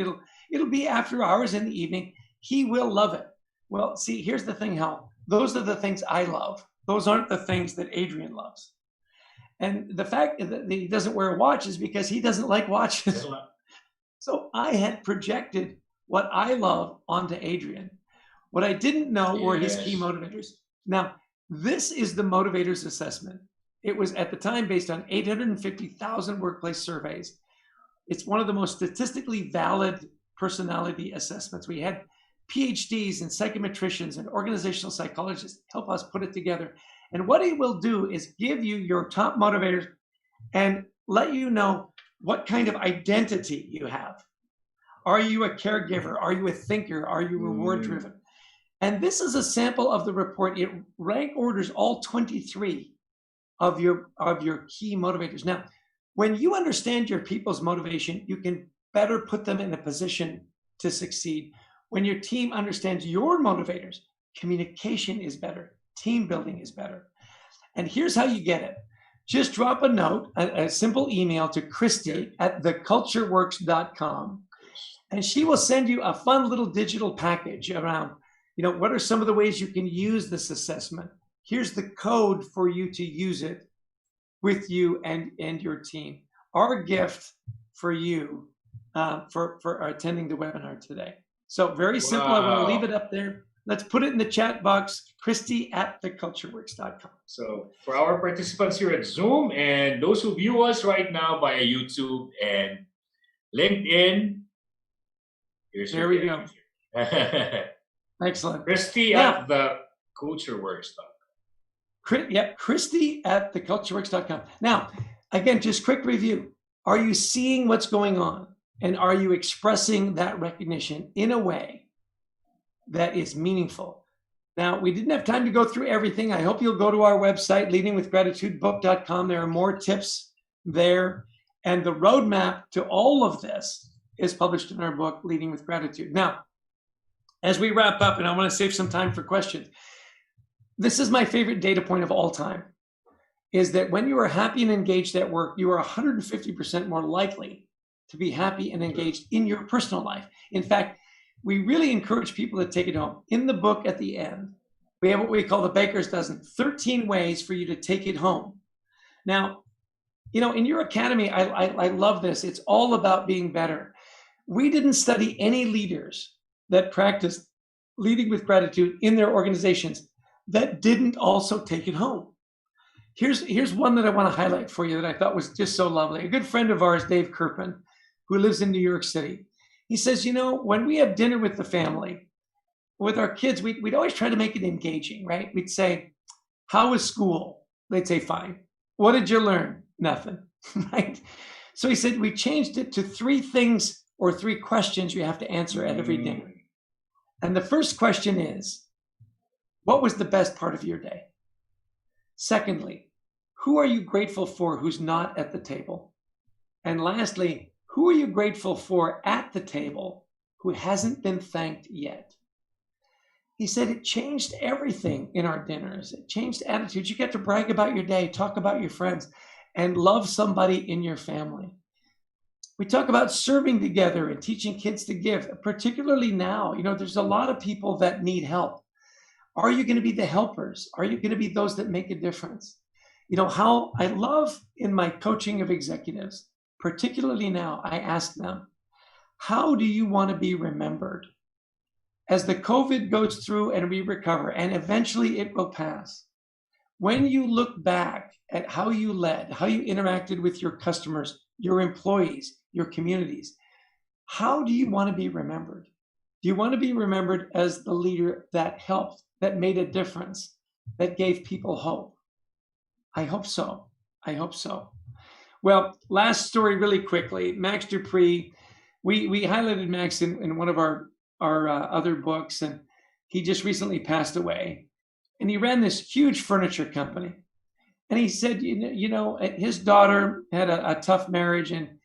It'll be after hours in the evening. He will love it. Well, see, here's the thing, Hal. Those are the things I love. Those aren't the things that Adrian loves. And the fact that he doesn't wear a watch is because he doesn't like watches. So I had projected what I love onto Adrian. What I didn't know were his key motivators. Now, this is the motivators assessment. It was at the time based on 850,000 workplace surveys. It's one of the most statistically valid personality assessments. We had PhDs and psychometricians and organizational psychologists help us put it together. And what it will do is give you your top motivators and let you know what kind of identity you have. Are you a caregiver? Are you a thinker? Are you reward driven? And this is a sample of the report. It rank orders all 23 of your key motivators. Now, when you understand your people's motivation, you can better put them in a position to succeed. When your team understands your motivators, communication is better, team building is better. And here's how you get it. Just drop a note, a simple email to Christy at thecultureworks.com, and she will send you a fun little digital package around, what are some of the ways you can use this assessment? Here's the code for you to use it with you and your team. Our gift for you for attending the webinar today. So very simple. I want to leave it up there. Let's put it in the chat box, Christy at thecultureworks.com. So for our participants here at Zoom and those who view us right now via YouTube and LinkedIn, there we go. Excellent. Christy at thecultureworks.com. Yep, Christy at thecultureworks.com. Now, again, just quick review. Are you seeing what's going on? And are you expressing that recognition in a way that is meaningful? Now, we didn't have time to go through everything. I hope you'll go to our website, leadingwithgratitudebook.com. There are more tips there. And the roadmap to all of this is published in our book, Leading with Gratitude. Now, as we wrap up, and I want to save some time for questions, this is my favorite data point of all time, is that when you are happy and engaged at work, you are 150% more likely to be happy and engaged in your personal life. In fact, we really encourage people to take it home. In the book at the end, we have what we call the Baker's Dozen, 13 ways for you to take it home. Now, in your academy, I love this. It's all about being better. We didn't study any leaders that practiced leading with gratitude in their organizations that didn't also take it home. Here's one that I want to highlight for you that I thought was just so lovely. A good friend of ours, Dave Kirpin, who lives in New York City, he says, when we have dinner with the family, with our kids, we'd always try to make it engaging, right? We'd say, how was school? They'd say, fine. What did you learn? Nothing, right? So he said, we changed it to 3 things or 3 questions you have to answer at every dinner. And the first question is, what was the best part of your day? Secondly, who are you grateful for who's not at the table? And lastly, who are you grateful for at the table who hasn't been thanked yet? He said it changed everything in our dinners. It changed attitudes. You get to brag about your day, talk about your friends, and love somebody in your family. We talk about serving together and teaching kids to give, particularly now. There's a lot of people that need help. Are you going to be the helpers? Are you going to be those that make a difference? How I love in my coaching of executives, particularly now, I ask them, how do you want to be remembered? As the COVID goes through and we recover, and eventually it will pass, when you look back at how you led, how you interacted with your customers, your employees, your communities, how do you want to be remembered? Do you want to be remembered as the leader that helped, that made a difference, that gave people hope? I hope so. I hope so. Well, last story really quickly. Max Dupree, we highlighted Max in one of our other books, and he just recently passed away. And he ran this huge furniture company. And he said, his daughter had a tough marriage, and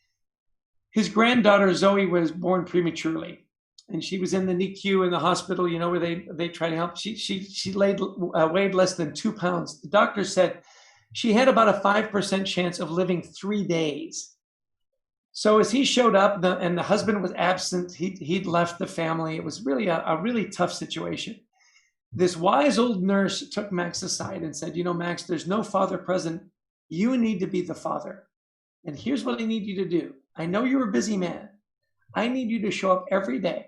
his granddaughter Zoe was born prematurely, and she was in the NICU in the hospital, where they try to help. She weighed less than 2 pounds. The doctor said she had about a 5% chance of living 3 days. So as he showed up, and the husband was absent, he'd left the family. It was really a really tough situation. This wise old nurse took Max aside and said, Max, there's no father present. You need to be the father. And here's what I need you to do. I know you're a busy man. I need you to show up every day.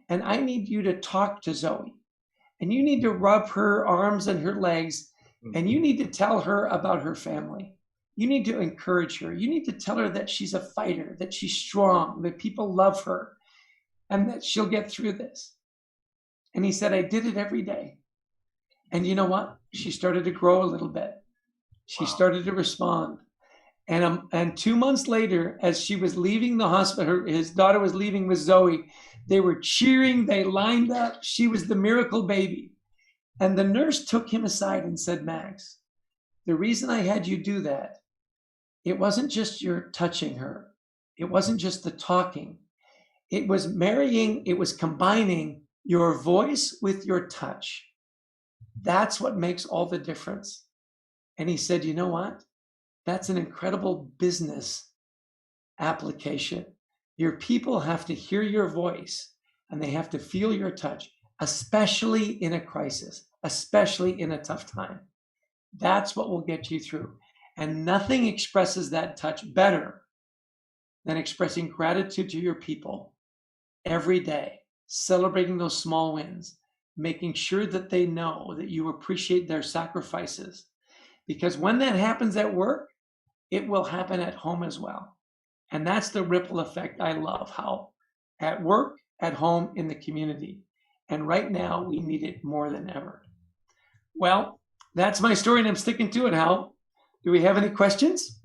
And I need you to talk to Zoe. And you need to rub her arms and her legs. And you need to tell her about her family. You need to encourage her. You need to tell her that she's a fighter, that she's strong, that people love her, and that she'll get through this. And he said, I did it every day. And you know what? She started to grow a little bit. She started to respond. And 2 months later, as she was leaving the hospital, his daughter was leaving with Zoe, they were cheering, they lined up. She was the miracle baby. And the nurse took him aside and said, Max, the reason I had you do that, it wasn't just your touching her. It wasn't just the talking. It was combining your voice with your touch. That's what makes all the difference. And he said, you know what? That's an incredible business application. Your people have to hear your voice and they have to feel your touch, especially in a crisis, especially in a tough time. That's what will get you through. And nothing expresses that touch better than expressing gratitude to your people every day, celebrating those small wins, making sure that they know that you appreciate their sacrifices. Because when that happens at work, it will happen at home as well. And that's the ripple effect I love, how at work, at home, in the community. And right now, we need it more than ever. Well, that's my story, and I'm sticking to it, Hal. Do we have any questions?